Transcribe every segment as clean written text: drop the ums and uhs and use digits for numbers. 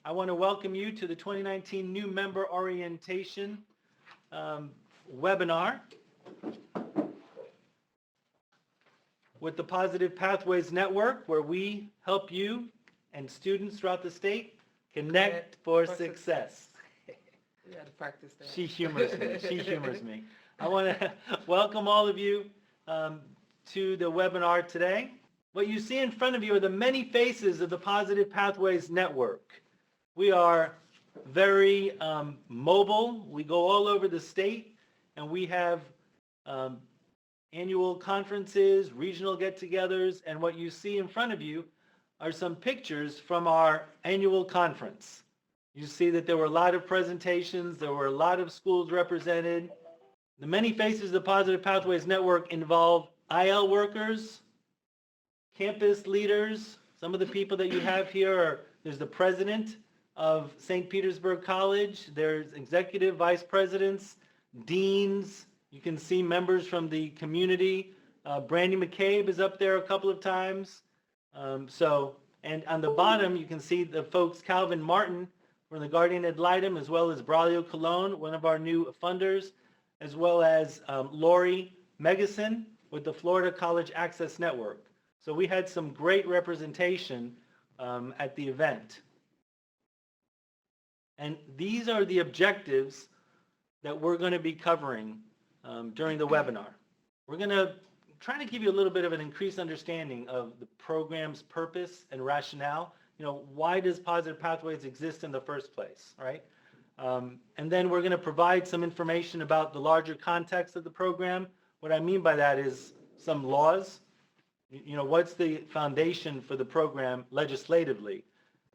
I want to welcome you to the 2019 New Member Orientation webinar with the Positive Pathways Network, where we help you and students throughout the state connect for success. We had to practice that. She humors me. She humors me. I want to welcome all of you to the webinar today. What you see in front of you are the many faces of the Positive Pathways Network. We are very mobile. We go all over the state, and we have annual conferences, regional get-togethers, and what you see in front of you are some pictures from our annual conference. You see that there were a lot of presentations, there were a lot of schools represented. The many faces of the Positive Pathways Network involve IL workers, campus leaders. Some of the people that you have here are, there's the president of St. Petersburg College, there's executive vice presidents, deans. You can see members from the community. Brandy McCabe is up there a couple of times. And on the bottom, you can see the folks, Calvin Martin from the Guardian Ad Litem, as well as Braulio Colon, one of our new funders, as well as Lori Megason with the Florida College Access Network. So we had some great representation at the event. And these are the objectives that we're going to be covering during the webinar. We're going to try to give you a little bit of an increased understanding of the program's purpose and rationale. You know, why does Positive Pathways exist in the first place, right? And then we're going to provide some information about the larger context of the program. What I mean by that is some laws. You know, what's the foundation for the program legislatively?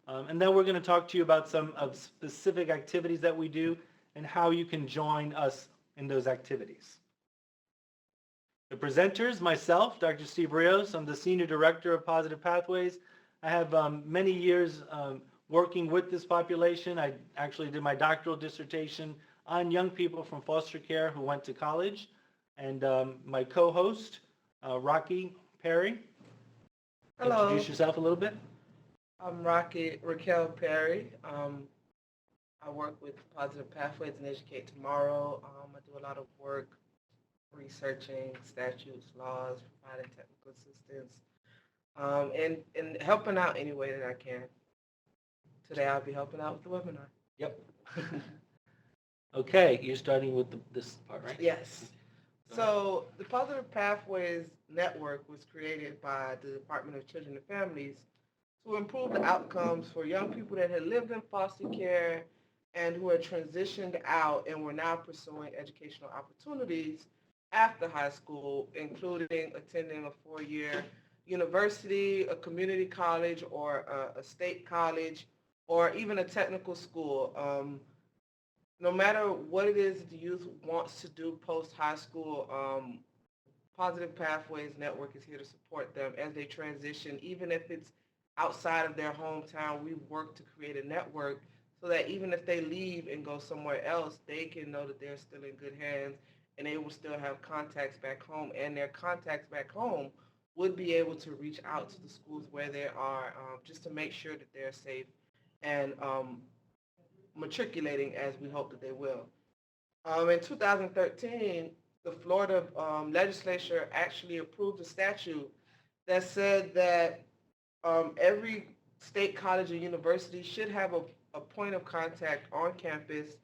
And then we're going to talk to you about some of specific activities that we do and how you can join us in those activities. The presenters, myself, Dr. Steve Rios, I'm the Senior Director of Positive Pathways. I have many years working with this population. I actually did my doctoral dissertation on young people from foster care who went to college. And my co-host, Rocky Perry. Hello. Introduce yourself a little bit. I'm Raquel Perry. I work with Positive Pathways and Educate Tomorrow. I do a lot of work researching statutes, laws, providing technical assistance, and helping out any way that I can. Today I'll be helping out with the webinar. Yep. Okay, you're starting with this part, right? Yes. So the Positive Pathways Network was created by the Department of Children and Families to improve the outcomes for young people that had lived in foster care and who had transitioned out and were now pursuing educational opportunities after high school, including attending a four-year university, a community college, or a state college, or even a technical school. No matter what it is that the youth wants to do post-high school, Positive Pathways Network is here to support them as they transition. Even if it's outside of their hometown, we work to create a network so that even if they leave and go somewhere else, they can know that they're still in good hands and they will still have contacts back home. And their contacts back home would be able to reach out to the schools where they are just to make sure that they're safe and matriculating as we hope that they will. In 2013, the Florida legislature actually approved a statute that said that every state college or university should have a point of contact on campus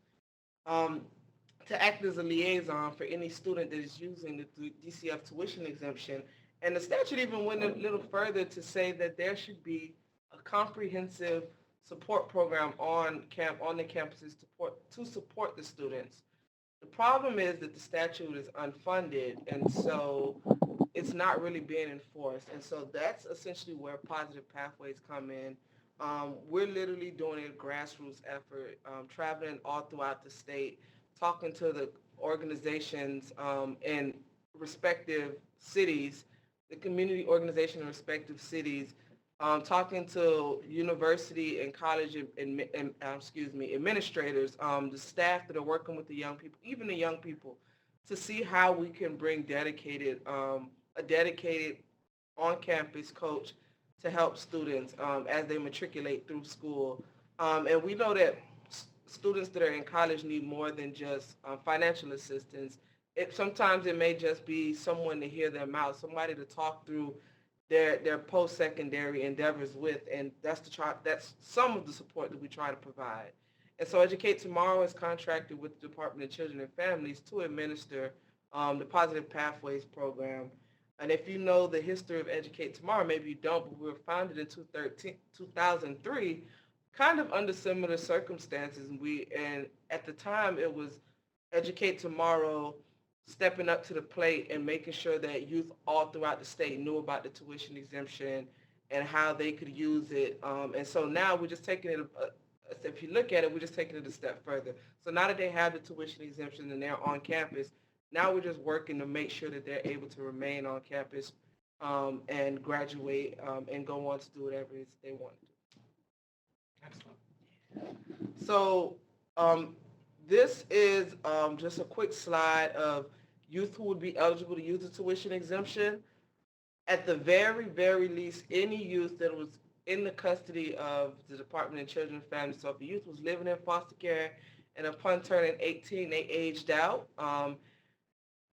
to act as a liaison for any student that is using the DCF tuition exemption. And the statute even went a little further to say that there should be a comprehensive support program on the campuses to support the students. The problem is that the statute is unfunded, and so it's not really being enforced. And so that's essentially where Positive Pathways come in. We're literally doing a grassroots effort, traveling all throughout the state, talking to the organizations in respective cities, the community organization in respective cities, talking to university and college administrators, the staff that are working with the young people, even the young people, to see how we can bring a dedicated on-campus coach to help students as they matriculate through school. And we know that students that are in college need more than just financial assistance. Sometimes it may just be someone to hear them out, somebody to talk through their post-secondary endeavors with, and that's some of the support that we try to provide. And so Educate Tomorrow is contracted with the Department of Children and Families to administer the Positive Pathways program. And if you know the history of Educate Tomorrow, maybe you don't, but we were founded in 2003, kind of under similar circumstances. And at the time it was Educate Tomorrow stepping up to the plate and making sure that youth all throughout the state knew about the tuition exemption and how they could use it. And so now we're just taking it, if you look at it, we're just taking it a step further. So now that they have the tuition exemption and they're on campus, now we're just working to make sure that they're able to remain on campus and graduate and go on to do whatever it is they want to do. Excellent. So this is just a quick slide of youth who would be eligible to use the tuition exemption. At the very, very least, any youth that was in the custody of the Department of Children and Families. So if a youth was living in foster care and upon turning 18, they aged out.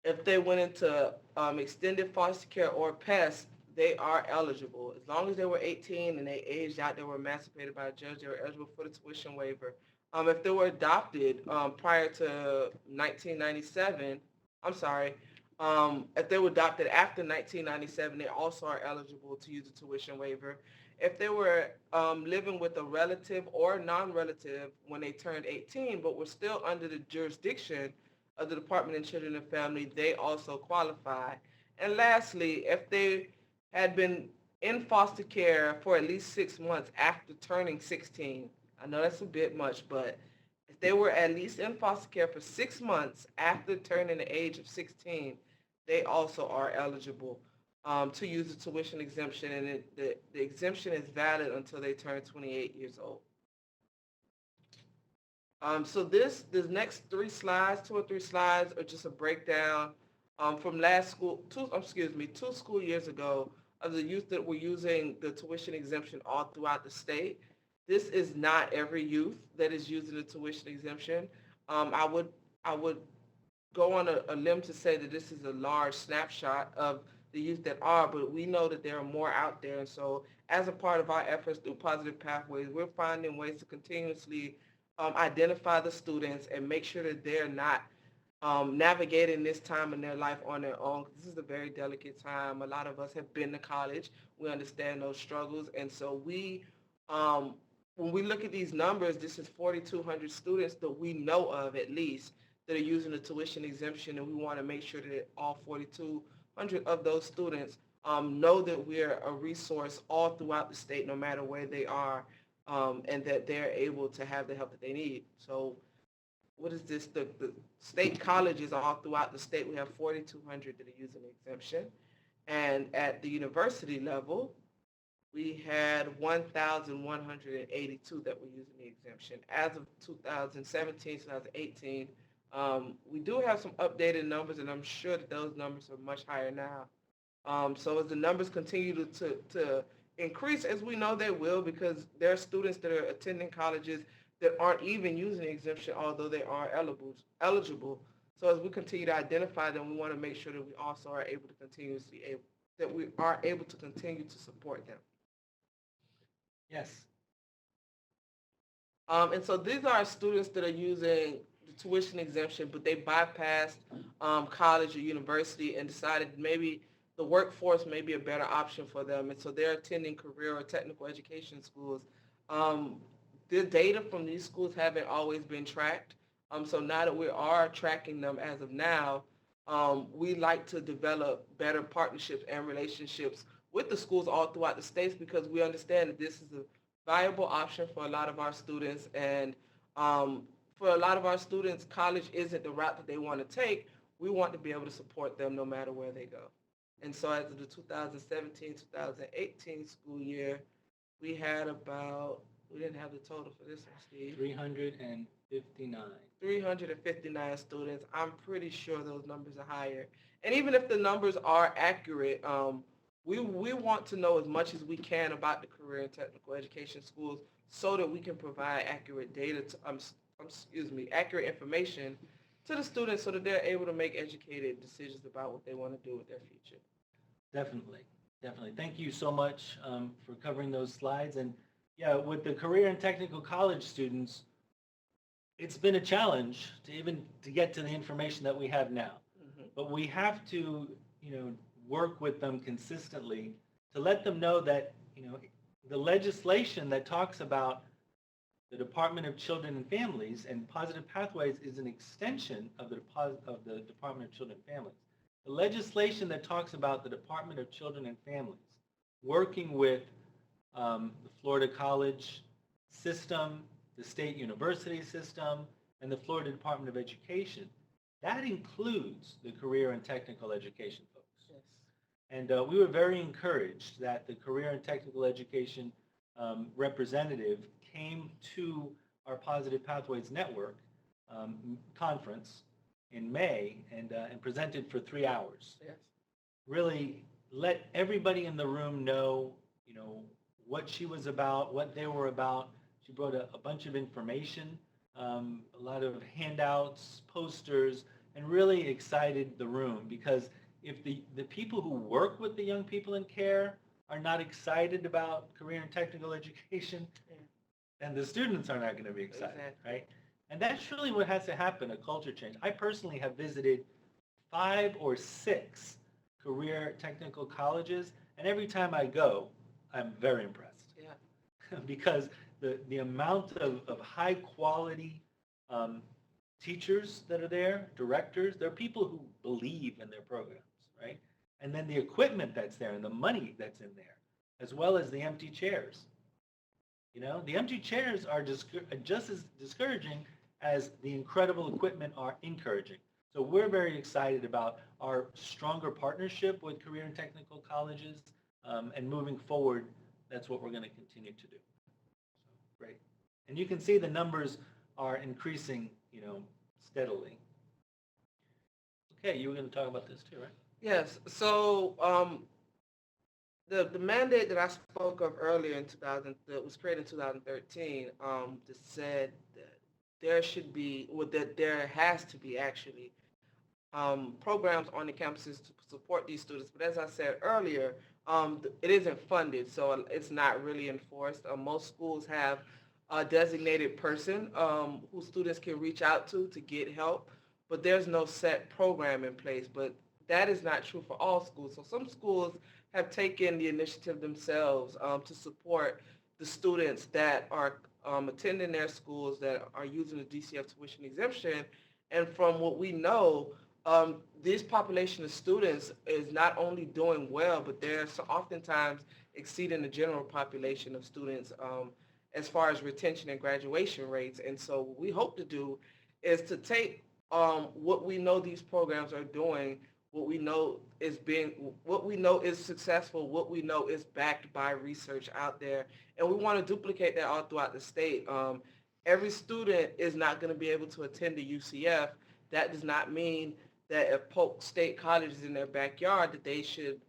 If they went into extended foster care or PES, they are eligible. As long as they were 18 and they aged out, they were emancipated by a judge, they were eligible for the tuition waiver. If they were adopted prior to 1997, I'm sorry, if they were adopted after 1997, they also are eligible to use the tuition waiver. If they were living with a relative or non-relative when they turned 18, but were still under the jurisdiction of the Department of Children and Family, they also qualify. And lastly, if they had been in foster care for at least 6 months after turning 16, I know that's a bit much, but if they were at least in foster care for 6 months after turning the age of 16, they also are eligible to use the tuition exemption, and the exemption is valid until they turn 28 years old. So this next 3 slides, 2 or 3 slides, are just a breakdown from two school years ago of the youth that were using the tuition exemption all throughout the state. This is not every youth that is using the tuition exemption. I would go on a limb to say that this is a large snapshot of the youth that are, but we know that there are more out there. And so as a part of our efforts through Positive Pathways, we're finding ways to continuously identify the students and make sure that they're not navigating this time in their life on their own. This is a very delicate time. A lot of us have been to college. We understand those struggles. And so when we look at these numbers, this is 4,200 students that we know of at least that are using the tuition exemption, and we want to make sure that all 4,200 of those students know that we're a resource all throughout the state, no matter where they are, and that they're able to have the help that they need. So what is this? The state colleges all throughout the state, we have 4,200 that are using the exemption. And at the university level, we had 1,182 that were using the exemption. As of 2017, 2018, we do have some updated numbers, and I'm sure that those numbers are much higher now. So as the numbers continue to increase, as we know they will, because there are students that are attending colleges that aren't even using the exemption, although they are eligible. So as we continue to identify them, we want to make sure that we also are able to continue to support them. Yes. And so these are students that are using the tuition exemption, but they bypassed college or university and decided maybe the workforce may be a better option for them. And so they're attending career or technical education schools. The data from these schools haven't always been tracked. So now that we are tracking them as of now, we like to develop better partnerships and relationships with the schools all throughout the states, because we understand that this is a viable option for a lot of our students. And for a lot of our students, college isn't the route that they want to take. We want to be able to support them no matter where they go. And so as of the 2017-2018 school year, we didn't have the total for this one, Steve. 359. 359 students. I'm pretty sure those numbers are higher. And even if the numbers are accurate, we want to know as much as we can about the career and technical education schools so that we can provide accurate data to, accurate information to the students so that they're able to make educated decisions about what they want to do with their future. Definitely, definitely. Thank you so much for covering those slides. And yeah, with the career and technical college students, it's been a challenge to get to the information that we have now. Mhm. But we have to, work with them consistently to let them know that, the legislation that talks about the Department of Children and Families and Positive Pathways is an extension of the Department of Children and Families. The legislation that talks about the Department of Children and Families working with the Florida College system, the state university system, and the Florida Department of Education, that includes the career and technical education folks. Yes. And we were very encouraged that the career and technical education representative came to our Positive Pathways Network conference in May and presented for 3 hours. Yes. Really let everybody in the room know, what she was about, what they were about. She brought a bunch of information, a lot of handouts, posters, and really excited the room because if the people who work with the young people in care are not excited about career and technical education, then the students are not going to be excited, Exactly. right? And that's really what has to happen, a culture change. I personally have visited 5 or 6 career technical colleges, and every time I go, I'm very impressed. Yeah. Because the amount of high quality teachers that are there, directors, they're people who believe in their programs, right? And then the equipment that's there and the money that's in there, as well as the empty chairs. The empty chairs are just as discouraging as the incredible equipment are encouraging. So we're very excited about our stronger partnership with career and technical colleges, and moving forward, that's what we're going to continue to do. So, great. And you can see the numbers are increasing, steadily. Okay, you were going to talk about this too, right? Yes. So the mandate that I spoke of earlier that was created in 2013, that said that there should be, well, that there has to be actually programs on the campuses to support these students. But as I said earlier, it isn't funded, so it's not really enforced. Most schools have a designated person who students can reach out to get help, but there's no set program in place. But that is not true for all schools. So some schools have taken the initiative themselves to support the students that are attending their schools that are using the DCF tuition exemption. And from what we know, this population of students is not only doing well, but they're oftentimes exceeding the general population of students as far as retention and graduation rates. And so what we hope to do is to take what we know these programs are doing, what we know is successful, what we know is backed by research out there, and we want to duplicate that all throughout the state. Every student is not going to be able to attend the UCF. That does not mean that if Polk State College is in their backyard, that they should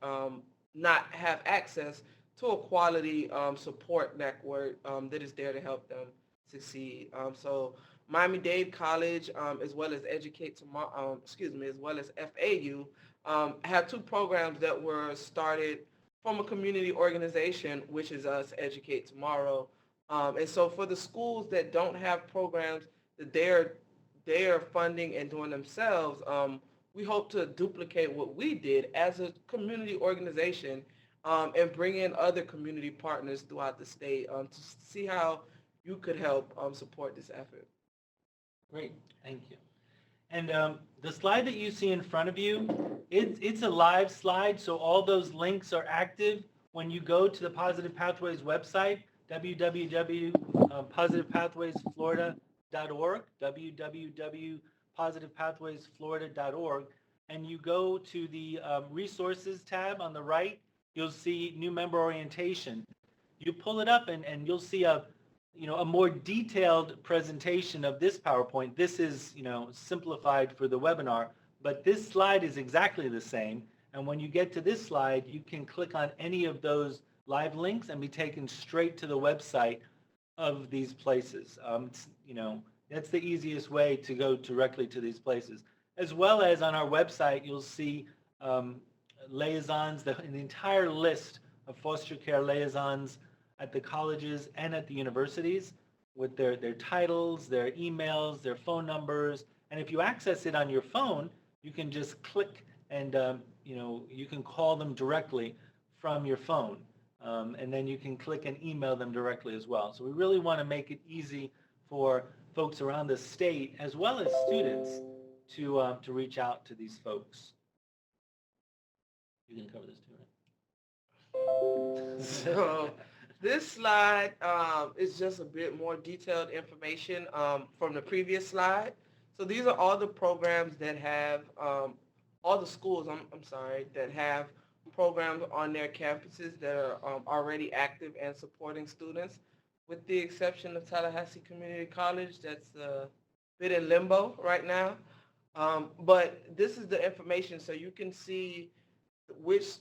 not have access to a quality support network that is there to help them succeed. So Miami-Dade College, as well as as well as FAU, have 2 programs that were started from a community organization, which is us, Educate Tomorrow. And so for the schools that don't have programs that they're funding and doing themselves, we hope to duplicate what we did as a community organization and bring in other community partners throughout the state to see how you could help support this effort. Great, thank you. And the slide that you see in front of you, it's a live slide, so all those links are active when you go to the Positive Pathways website, www.positivepathwaysflorida.org, www.positivepathwaysflorida.org, and you go to the resources tab on the right, you'll see new member orientation. You pull it up and you'll see a more detailed presentation of this PowerPoint. This is, simplified for the webinar, but this slide is exactly the same. And when you get to this slide, you can click on any of those live links and be taken straight to the website of these places. That's the easiest way to go directly to these places. As well as on our website, you'll see liaisons, the entire list of foster care liaisons at the colleges and at the universities with their titles, their emails, their phone numbers. And if you access it on your phone, you can just click and you can call them directly from your phone. And then you can click and email them directly as well. So we really want to make it easy for folks around the state as well as students to reach out to these folks. You can cover this too, right? So this slide is just a bit more detailed information from the previous slide. So these are all the programs that have, all the schools, I'm sorry, that have programs on their campuses that are already active and supporting students, with the exception of Tallahassee Community College. That's a bit in limbo right now. But this is the information, so you can see which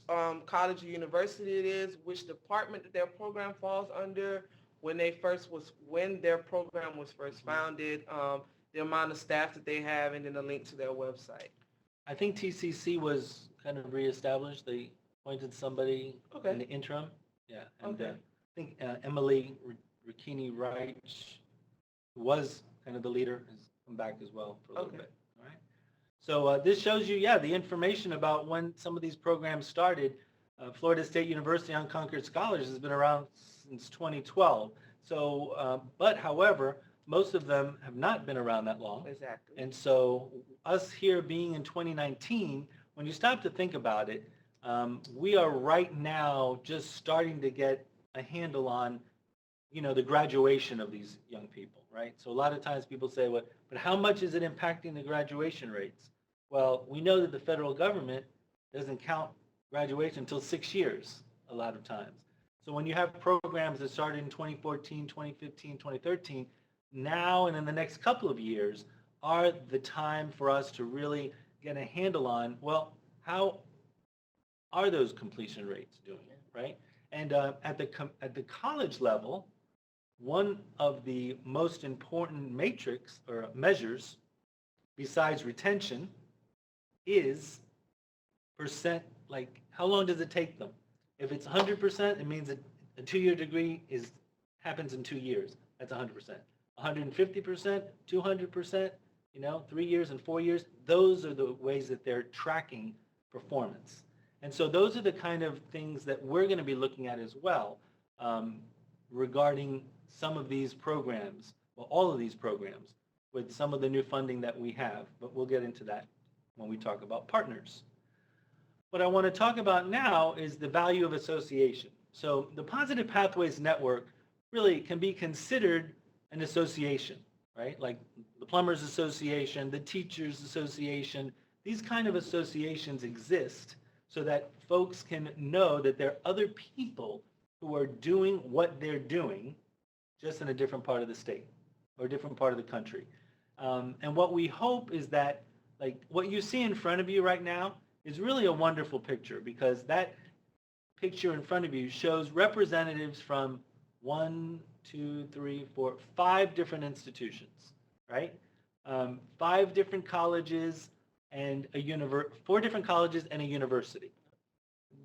college or university it is, which department that their program falls under, when their program was first founded, the amount of staff that they have, and then a link to their website. I think TCC was kind of reestablished. They appointed somebody in the interim. Yeah. And I think Emily Ricchini Wright, who was kind of the leader, has come back as well for a little bit. All right. So this shows you, the information about when some of these programs started. Florida State University Unconquered Scholars has been around since 2012. So, but however, most of them have not been around that long. Exactly. And so us here being in 2019, when you stop to think about it, we are right now just starting to get a handle on, the graduation of these young people, right? So a lot of times people say, well, but how much is it impacting the graduation rates? Well, we know that the federal government doesn't count graduation until 6 years a lot of times. So when you have programs that started in 2014, 2015, 2013, now and in the next couple of years are the time for us to really get a handle on, well, how are those completion rates doing, right? And at the college level, one of the most important matrix or measures besides retention is percent, like how long does it take them? If it's 100%, it means that a 2-year degree happens in 2 years. That's 100%. 150%, 200%, 3 years and 4 years, those are the ways that they're tracking performance. And so those are the kind of things that we're going to be looking at as well regarding some of these programs, well, all of these programs, with some of the new funding that we have. But we'll get into that when we talk about partners. What I want to talk about now is the value of association. So the Positive Pathways Network really can be considered an association, right? Like the Plumbers Association, the Teachers Association, these kind of associations exist so that folks can know that there are other people who are doing what they're doing just in a different part of the state or a different part of the country. And what we hope is that, like, what you see in front of you right now is really a wonderful picture, because that picture in front of you shows representatives from 5 different institutions, right? 5 different colleges and 4 different colleges and a university.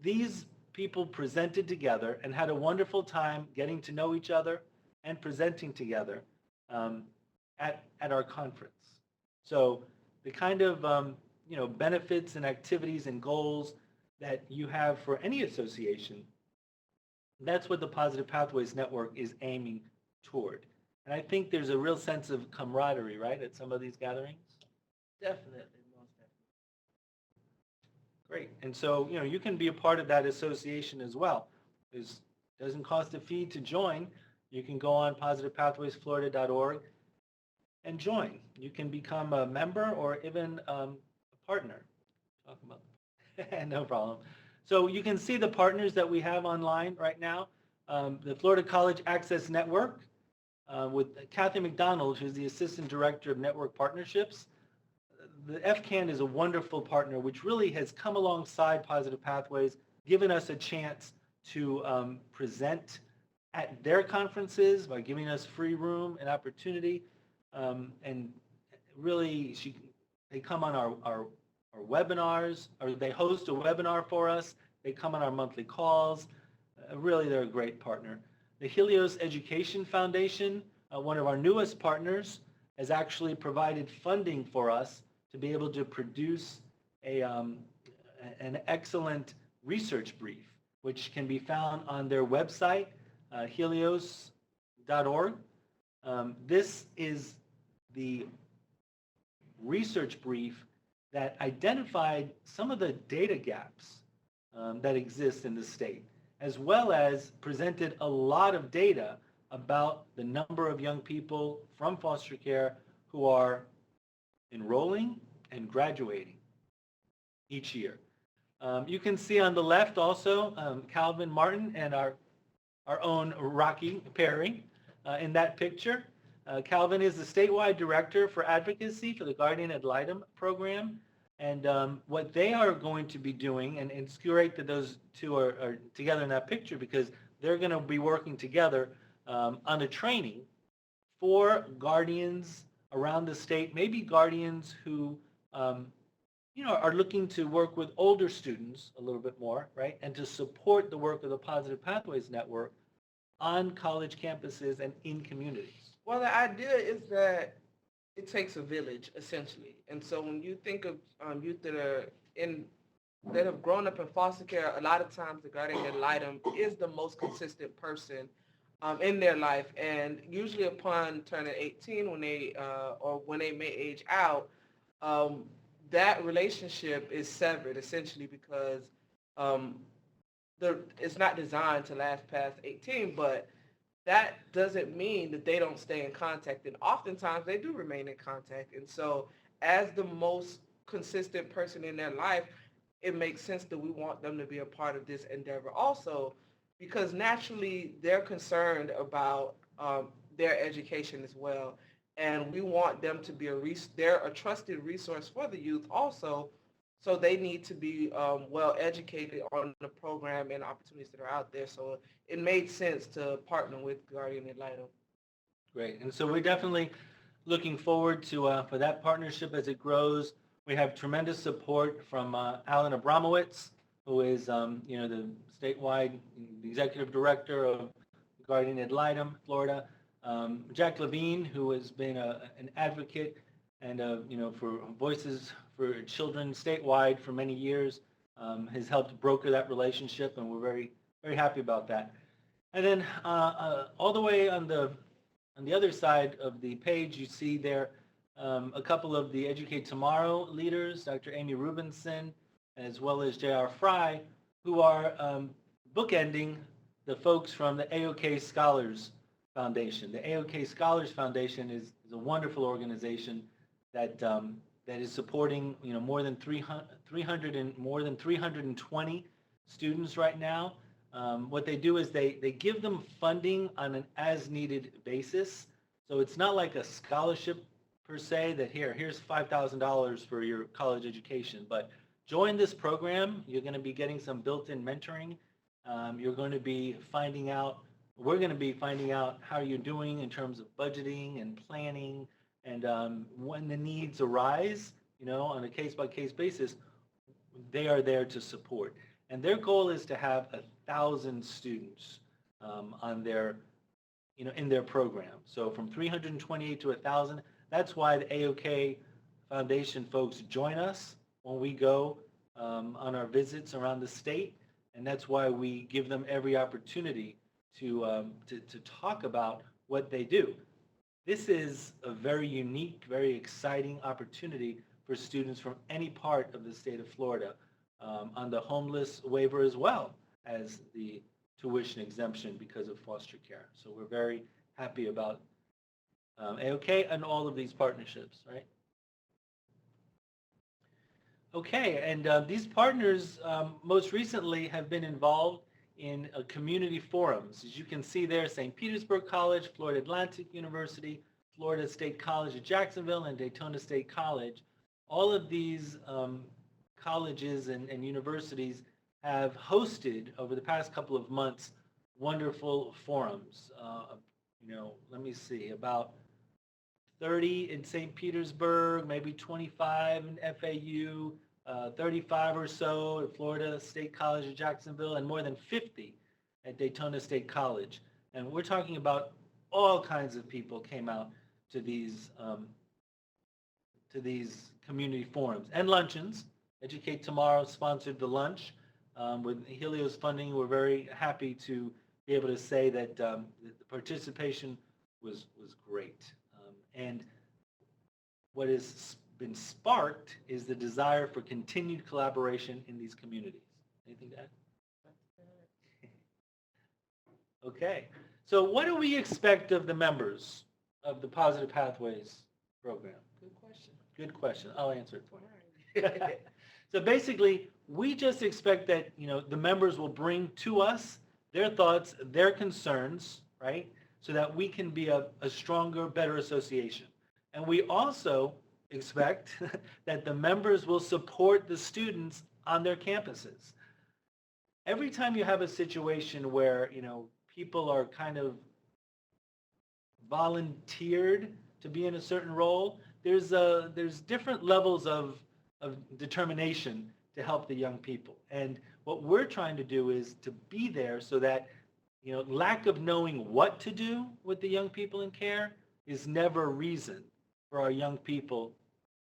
These people presented together and had a wonderful time getting to know each other and presenting together at our conference. So the kind of benefits and activities and goals that you have for any association, that's what the Positive Pathways Network is aiming toward. And I think there's a real sense of camaraderie, right, at some of these gatherings? Definitely, most definitely. Great. And so, you can be a part of that association as well. It doesn't cost a fee to join. You can go on positivepathwaysflorida.org and join. You can become a member or even a partner. Talk about no problem. So you can see the partners that we have online right now. The Florida College Access Network with Kathy McDonald, who's the Assistant Director of Network Partnerships. the FCAN is a wonderful partner, which really has come alongside Positive Pathways, given us a chance to present at their conferences by giving us free room and opportunity. And really, they come on our webinars, or they host a webinar for us. They come on our monthly calls. Really, they're a great partner. The Helios Education Foundation, one of our newest partners, has actually provided funding for us to be able to produce an excellent research brief, which can be found on their website, helios.org. This is the research brief that identified some of the data gaps that exist in the state, as well as presented a lot of data about the number of young people from foster care who are enrolling and graduating each year. You can see on the left also Calvin Martin and our own Rocky Perry in that picture. Calvin is the statewide director for advocacy for the Guardian Ad Litem program. And what they are going to be doing, and it's great that those two are together in that picture, because they're going to be working together on a training for guardians around the state, maybe guardians who are looking to work with older students a little bit more, right? And to support the work of the Positive Pathways Network on college campuses and in communities. Well, the idea is that it takes a village, essentially. And so when you think of youth that have grown up in foster care, a lot of times the guardian ad litem is the most consistent person in their life. And usually upon turning 18, when they may age out, that relationship is severed, essentially, because it's not designed to last past 18, but that doesn't mean that they don't stay in contact. And oftentimes they do remain in contact. And so as the most consistent person in their life, it makes sense that we want them to be a part of this endeavor also, because naturally they're concerned about their education as well. And we want them to be they're a trusted resource for the youth also. So they need to be well educated on the program and opportunities that are out there. So it made sense to partner with Guardian Ad Litem. Great. And so we're definitely looking forward to for that partnership as it grows. We have tremendous support from Alan Abramowitz, who is the statewide executive director of Guardian Ad Litem, Florida. Jack Levine, who has been an advocate and for Voices for Children statewide for many years, has helped broker that relationship, and we're very, very happy about that. And then all the way on the other side of the page, you see there a couple of the Educate Tomorrow leaders, Dr. Amy Rubinson, as well as J.R. Fry, who are bookending the folks from the AOK Scholars Foundation. The AOK Scholars Foundation is a wonderful organization that is supporting more than 320 students right now. What they do is they give them funding on an as-needed basis. So it's not like a scholarship per se that here's $5,000 for your college education, but join this program. You're going to be getting some built-in mentoring. You're going to be we're going to be finding out how you're doing in terms of budgeting and planning, and when the needs arise, on a case-by-case basis, they are there to support. And their goal is to have 1,000 students on their, in their program. So from 328 to 1,000. That's why the AOK Foundation folks join us when we go on our visits around the state, and that's why we give them every opportunity to talk about what they do. This is a very unique, very exciting opportunity for students from any part of the state of Florida on the homeless waiver, as well as the tuition exemption because of foster care. So we're very happy about AOK and all of these partnerships, right? Okay, and these partners most recently have been involved in community forums. As you can see there, St. Petersburg College, Florida Atlantic University, Florida State College at Jacksonville, and Daytona State College all of these colleges and universities have hosted over the past couple of months wonderful forums. Let me see, about 30 in St. Petersburg, maybe 25 in FAU, 35 or so at Florida State College of Jacksonville, and more than 50 at Daytona State College. And we're talking about all kinds of people came out to these community forums and luncheons. Educate Tomorrow sponsored the lunch. With Helios funding, we're very happy to be able to say that the participation was great. And what has been sparked is the desire for continued collaboration in these communities. Anything to add? Okay. So what do we expect of the members of the Positive Pathways program? Good question. Good question. I'll answer it for you. All right. So basically, we just expect that, the members will bring to us their thoughts, their concerns, right? So that we can be a stronger, better association. And we also expect that the members will support the students on their campuses. Every time you have a situation where, people are kind of volunteered to be in a certain role, there's different levels of determination to help the young people. And what we're trying to do is to be there so that, lack of knowing what to do with the young people in care is never a reason for our young people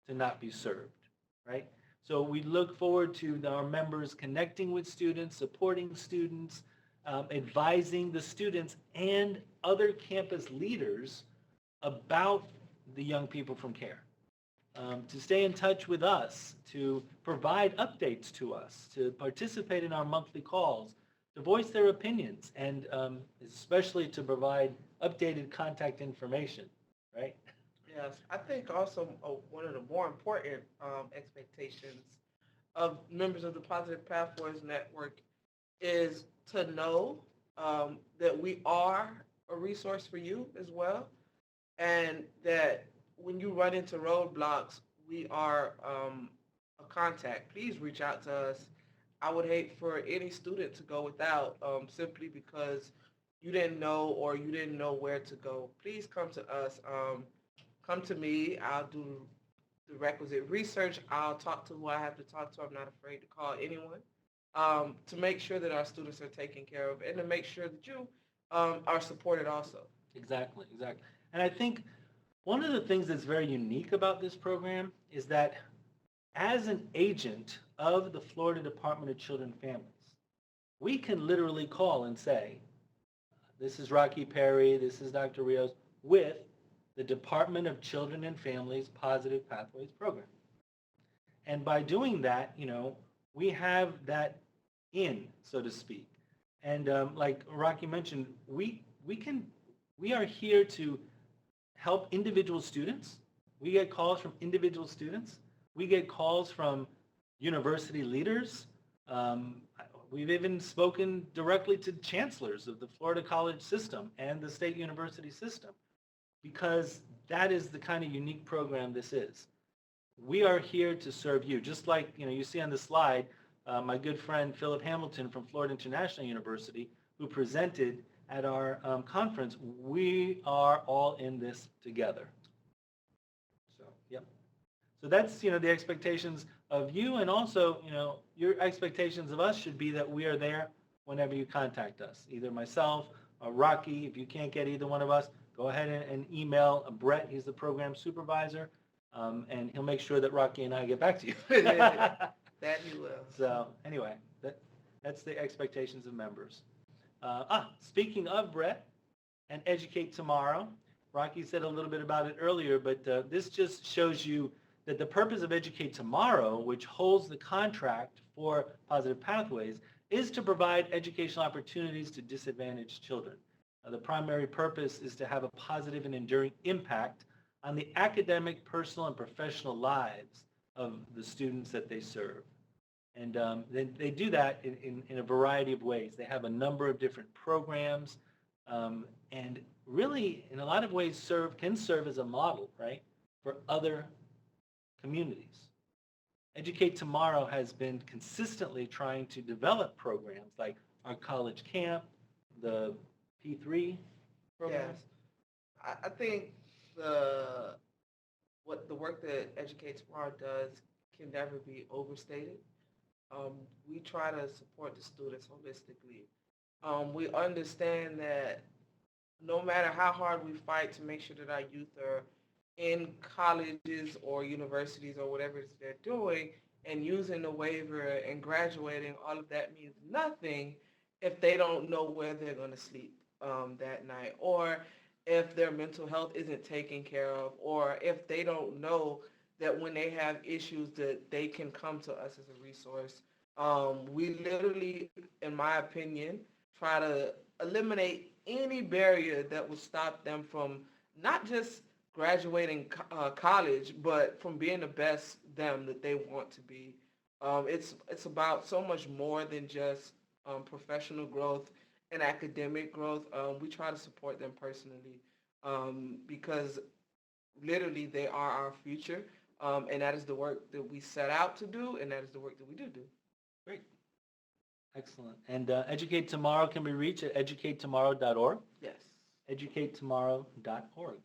to not be served, right? So we look forward to our members connecting with students, supporting students, advising the students and other campus leaders about the young people from care. To stay in touch with us, to provide updates to us, to participate in our monthly calls, to voice their opinions, and especially to provide updated contact information, right? Yes, I think also one of the more important expectations of members of the Positive Pathways Network is to know that we are a resource for you as well, and that when you run into roadblocks, we are a contact. Please reach out to us. I would hate for any student to go without simply because you didn't know or you didn't know where to go. Please come to us. Come to me. I'll do the requisite research. I'll talk to who I have to talk to. I'm not afraid to call anyone to make sure that our students are taken care of and to make sure that you are supported also. Exactly. And I think one of the things that's very unique about this program is that as an agent of the Florida Department of Children and Families, we can literally call and say, this is Rocky Perry, this is Dr. Rios, with the Department of Children and Families Positive Pathways program. And by doing that, we have that in, so to speak. And like Rocky mentioned, we are here to help individual students. We get calls from individual students. We get calls from university leaders. We've even spoken directly to chancellors of the Florida College system and the state university system, because that is the kind of unique program this is. We are here to serve you. Just like you see on the slide, my good friend Philip Hamilton from Florida International University, who presented at our conference, we are all in this together. So, yep. So that's, the expectations of you, and also, your expectations of us should be that we are there whenever you contact us, either myself or Rocky. If you can't get either one of us, go ahead and email Brett. He's the program supervisor, and he'll make sure that Rocky and I get back to you. That he will. So anyway, that's the expectations of members. Speaking of Brett and Educate Tomorrow, Rocky said a little bit about it earlier, but this just shows you that the purpose of Educate Tomorrow, which holds the contract for Positive Pathways, is to provide educational opportunities to disadvantaged children. The primary purpose is to have a positive and enduring impact on the academic, personal, and professional lives of the students that they serve. And they do that in a variety of ways. They have a number of different programs, and really, in a lot of ways, can serve as a model, right, for other communities. Educate Tomorrow has been consistently trying to develop programs like our college camp, the P3 program. Yes. I think the what the work that Educate Tomorrow does can never be overstated. We try to support the students holistically. We understand that no matter how hard we fight to make sure that our youth are in colleges or universities or whatever it is they're doing and using the waiver and graduating, all of that means nothing if they don't know where they're going to sleep that night, or if their mental health isn't taken care of, or if they don't know that when they have issues that they can come to us as a resource. We literally, in my opinion, try to eliminate any barrier that would stop them from not just graduating college, but from being the best them that they want to be. It's about so much more than just professional growth and academic growth. We try to support them personally because literally they are our future, and that is the work that we set out to do, and that is the work that we do. Great. Excellent. And Educate Tomorrow can be reached at educatetomorrow.org. Yes. educatetomorrow.org.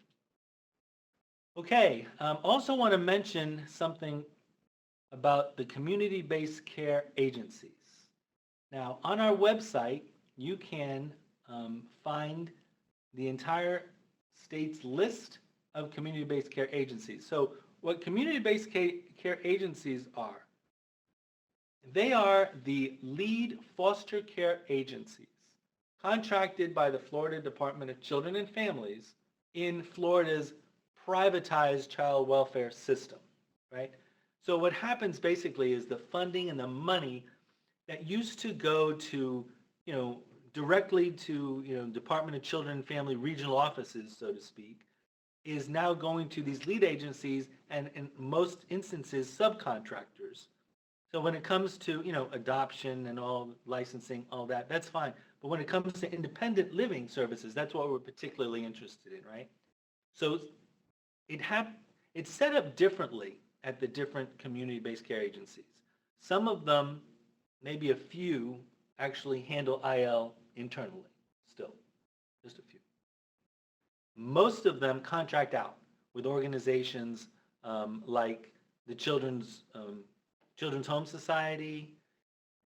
Okay, also want to mention something about the community-based care agencies. Now, on our website, you can find the entire state's list of community-based care agencies. So what community-based care agencies are, they are the lead foster care agencies contracted by the Florida Department of Children and Families in Florida's privatized child welfare system, right? So what happens basically is the funding and the money that used to go to, directly to, Department of Children and Family regional offices, so to speak, is now going to these lead agencies and in most instances, subcontractors. So when it comes to, adoption and all licensing, all that, that's fine. But when it comes to independent living services, that's what we're particularly interested in, right? So it's set up differently at the different community-based care agencies. Some of them, maybe a few, actually handle IL internally still, just a few. Most of them contract out with organizations like the Children's Home Society.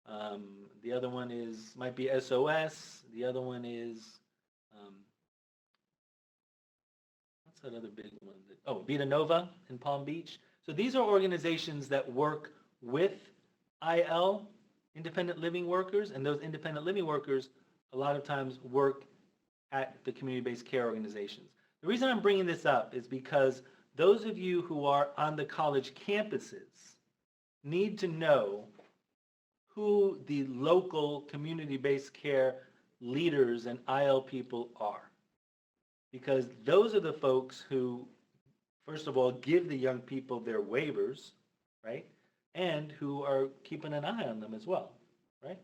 The other one might be SOS. The other one is, what's that other big one? Vita Nova in Palm Beach. So these are organizations that work with IL, independent living workers, and those independent living workers a lot of times work at the community-based care organizations. The reason I'm bringing this up is because those of you who are on the college campuses need to know who the local community-based care leaders and IL people are. Because those are the folks who, first of all, give the young people their waivers, right? And who are keeping an eye on them as well, right?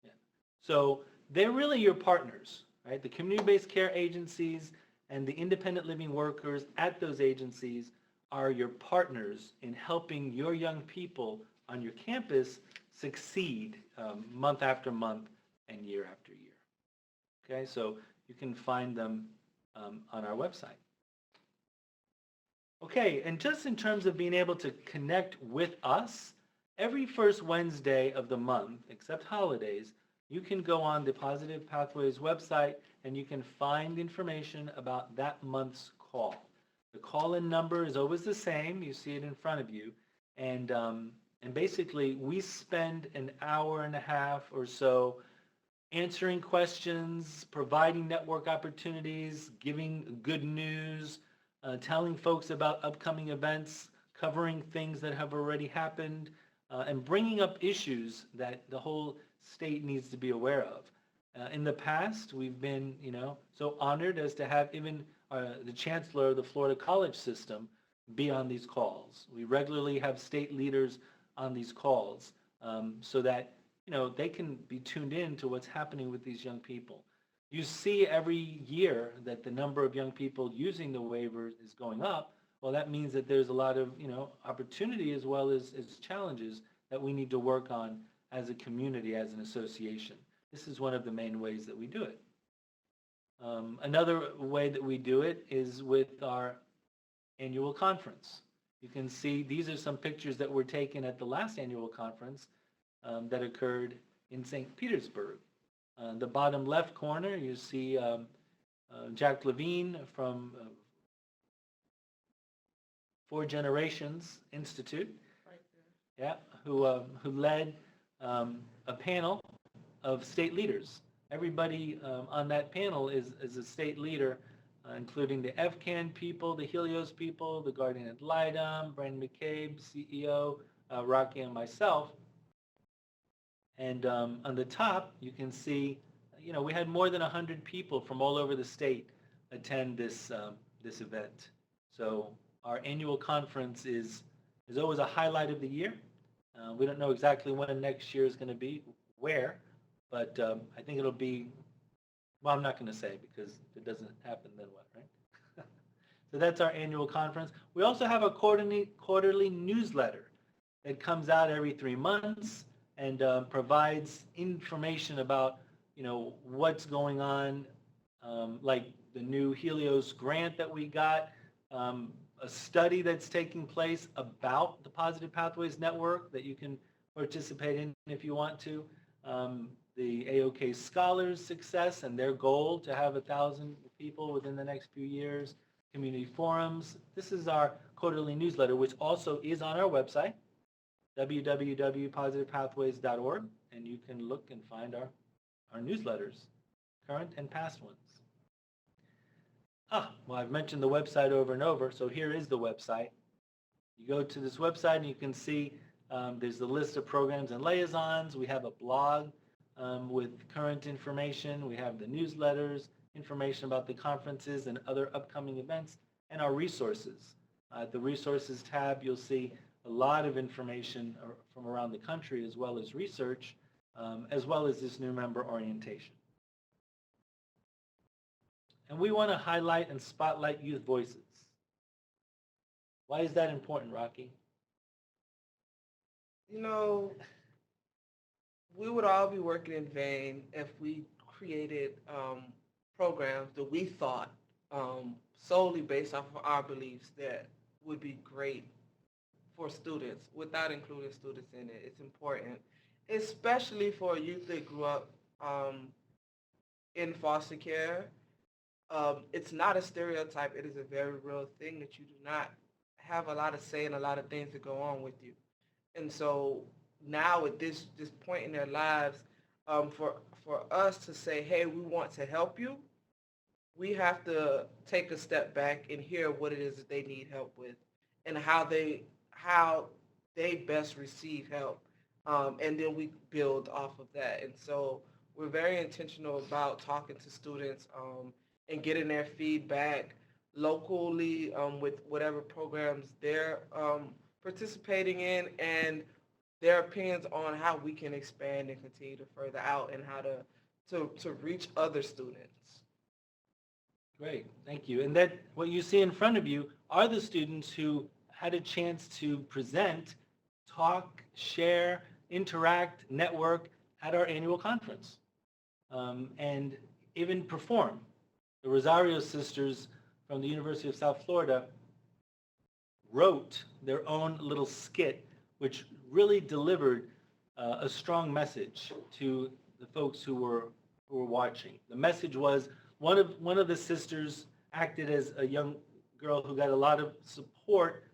Yeah. So they're really your partners, right? The community-based care agencies and the independent living workers at those agencies are your partners in helping your young people on your campus succeed month after month and year after year. Okay, so you can find them on our website. Okay, and just in terms of being able to connect with us, every first Wednesday of the month, except holidays, you can go on the Positive Pathways website and you can find information about that month's call. The call-in number is always the same. You see it in front of you. And basically, we spend an hour and a half or so answering questions, providing network opportunities, giving good news, telling folks about upcoming events, covering things that have already happened, and bringing up issues that the whole state needs to be aware of. In the past, we've been, so honored as to have even the chancellor of the Florida college system be on these calls. We regularly have state leaders on these calls so that, they can be tuned in to what's happening with these young people. You see every year that the number of young people using the waivers is going up. well, that means that there's a lot of, opportunity as well as challenges that we need to work on as a community, as an association. This is one of the main ways that we do it. Another way that we do it is with our annual conference. You can see these are some pictures that were taken at the last annual conference that occurred in St. Petersburg. The bottom left corner, you see Jack Levine from Four Generations Institute, Right there. yeah, who led a panel of state leaders. Everybody on that panel is a state leader, including the FCAN people, the Helios people, the Guardian Ad Litem, Brandon McCabe, CEO, Rocky, and myself. And on the top, you can see, we had more than 100 people from all over the state attend this event. So our annual conference is always a highlight of the year. We don't know exactly when next year is going to be, where, but I think it'll be, well, I'm not going to say because if it doesn't happen, then what, right? So that's our annual conference. We also have a quarterly newsletter that comes out every 3 months and provides information about, what's going on, like the new Helios grant that we got, a study that's taking place about the Positive Pathways Network that you can participate in if you want to, the AOK Scholars success and their goal to have 1,000 people within the next few years, community forums. This is our quarterly newsletter, which also is on our website, www.positivepathways.org, and you can look and find our newsletters, current and past ones. Well, I've mentioned the website over and over, so here is the website. You go to this website and you can see there's a list of programs and liaisons. We have a blog with current information. We have the newsletters, information about the conferences and other upcoming events, and our resources. At the resources tab, you'll see a lot of information from around the country, as well as research, as well as this new member orientation. And we want to highlight and spotlight youth voices. Why is that important, Rocky? We would all be working in vain if we created programs that we thought solely based off of our beliefs that would be great for students without including students in it. It's important, especially for youth that grew up in foster care. It's not a stereotype. It is a very real thing that you do not have a lot of say in a lot of things that go on with you. And so now at this point in their lives, for us to say, hey, we want to help you, we have to take a step back and hear what it is that they need help with and how they best receive help. And then we build off of that. And so we're very intentional about talking to students and getting their feedback locally with whatever programs they're participating in and their opinions on how we can expand and continue to further out and how to reach other students. Great, thank you. And that what you see in front of you are the students who had a chance to present, talk, share, interact, network at our annual conference, and even perform. The Rosario sisters from the University of South Florida wrote their own little skit, which really delivered a strong message to the folks who were watching. The message was one of the sisters acted as a young girl who got a lot of support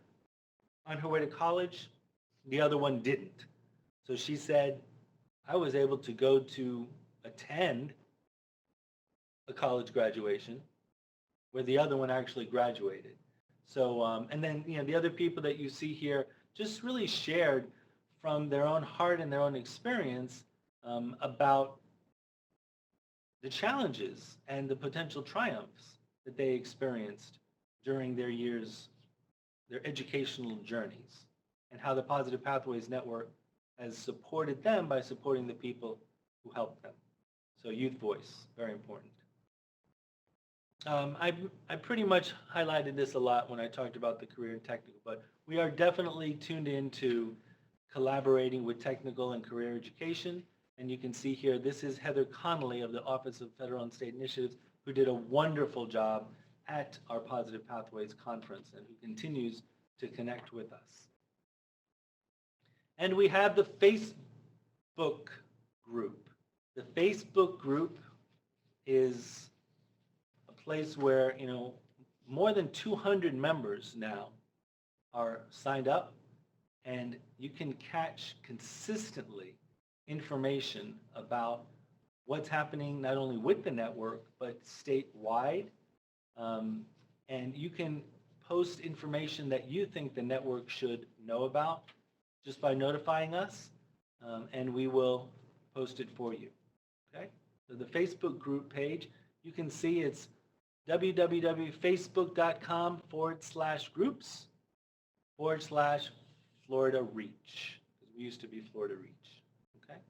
on her way to college. The other one didn't. So she said, I was able to go to attend a college graduation where the other one actually graduated. So, and then, the other people that you see here just really shared from their own heart and their own experience about the challenges and the potential triumphs that they experienced during their years, their educational journeys, and how the Positive Pathways Network has supported them by supporting the people who helped them. So youth voice, very important. I pretty much highlighted this a lot when I talked about the career and technical, but we are definitely tuned into collaborating with technical and career education. And you can see here, this is Heather Connolly of the Office of Federal and State Initiatives, who did a wonderful job at our Positive Pathways Conference and who continues to connect with us. And we have the Facebook group. The Facebook group is a place where, more than 200 members now are signed up, and you can catch consistently information about what's happening not only with the network, but statewide. And you can post information that you think the network should know about just by notifying us, and we will post it for you. Okay? So the Facebook group page, you can see it's www.facebook.com/groups/Florida Reach, because we used to be Florida Reach. Okay?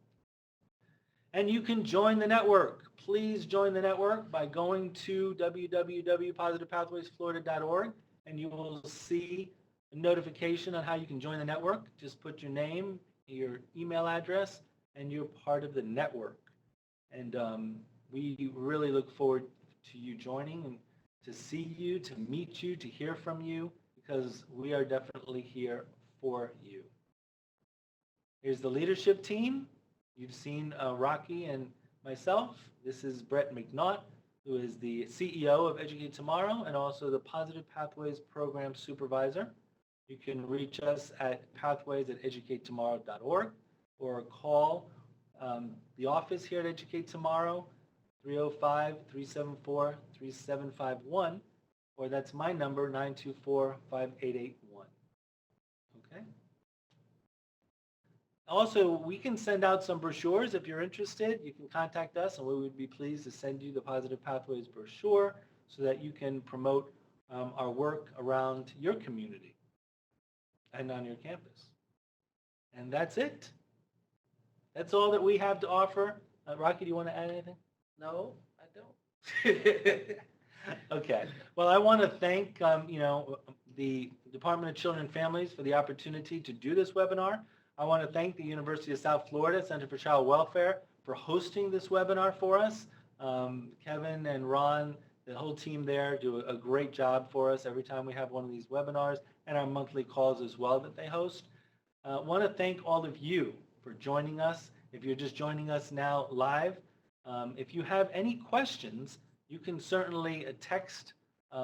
And you can join the network. Please join the network by going to www.positivepathwaysflorida.org, and you will see a notification on how you can join the network. Just put your name, your email address, and you're part of the network. And we really look forward to you joining and to see you, to meet you, to hear from you, because we are definitely here for you. Here's the leadership team. You've seen Rocky and myself. This is Brett McNaught, who is the CEO of Educate Tomorrow and also the Positive Pathways Program Supervisor. You can reach us at pathways@educatetomorrow.org or call the office here at Educate Tomorrow, 305-374-3751, or that's my number, 924-5881. Okay? Also, we can send out some brochures if you're interested. You can contact us, and we would be pleased to send you the Positive Pathways brochure so that you can promote our work around your community and on your campus. And that's it. That's all that we have to offer. Rocky, do you want to add anything? No, I don't. Okay. Well, I want to thank, the Department of Children and Families for the opportunity to do this webinar. I want to thank the University of South Florida Center for Child Welfare for hosting this webinar for us. Kevin and Ron, the whole team there, do a great job for us every time we have one of these webinars, and our monthly calls as well that they host. I want to thank all of you for joining us. If you're just joining us now live, if you have any questions, you can certainly text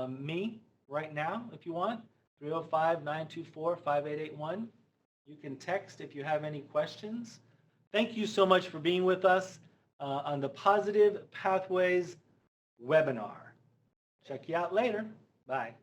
me right now if you want, 305-924-5881. You can text if you have any questions. Thank you so much for being with us on the Positive Pathways webinar. Check you out later. Bye.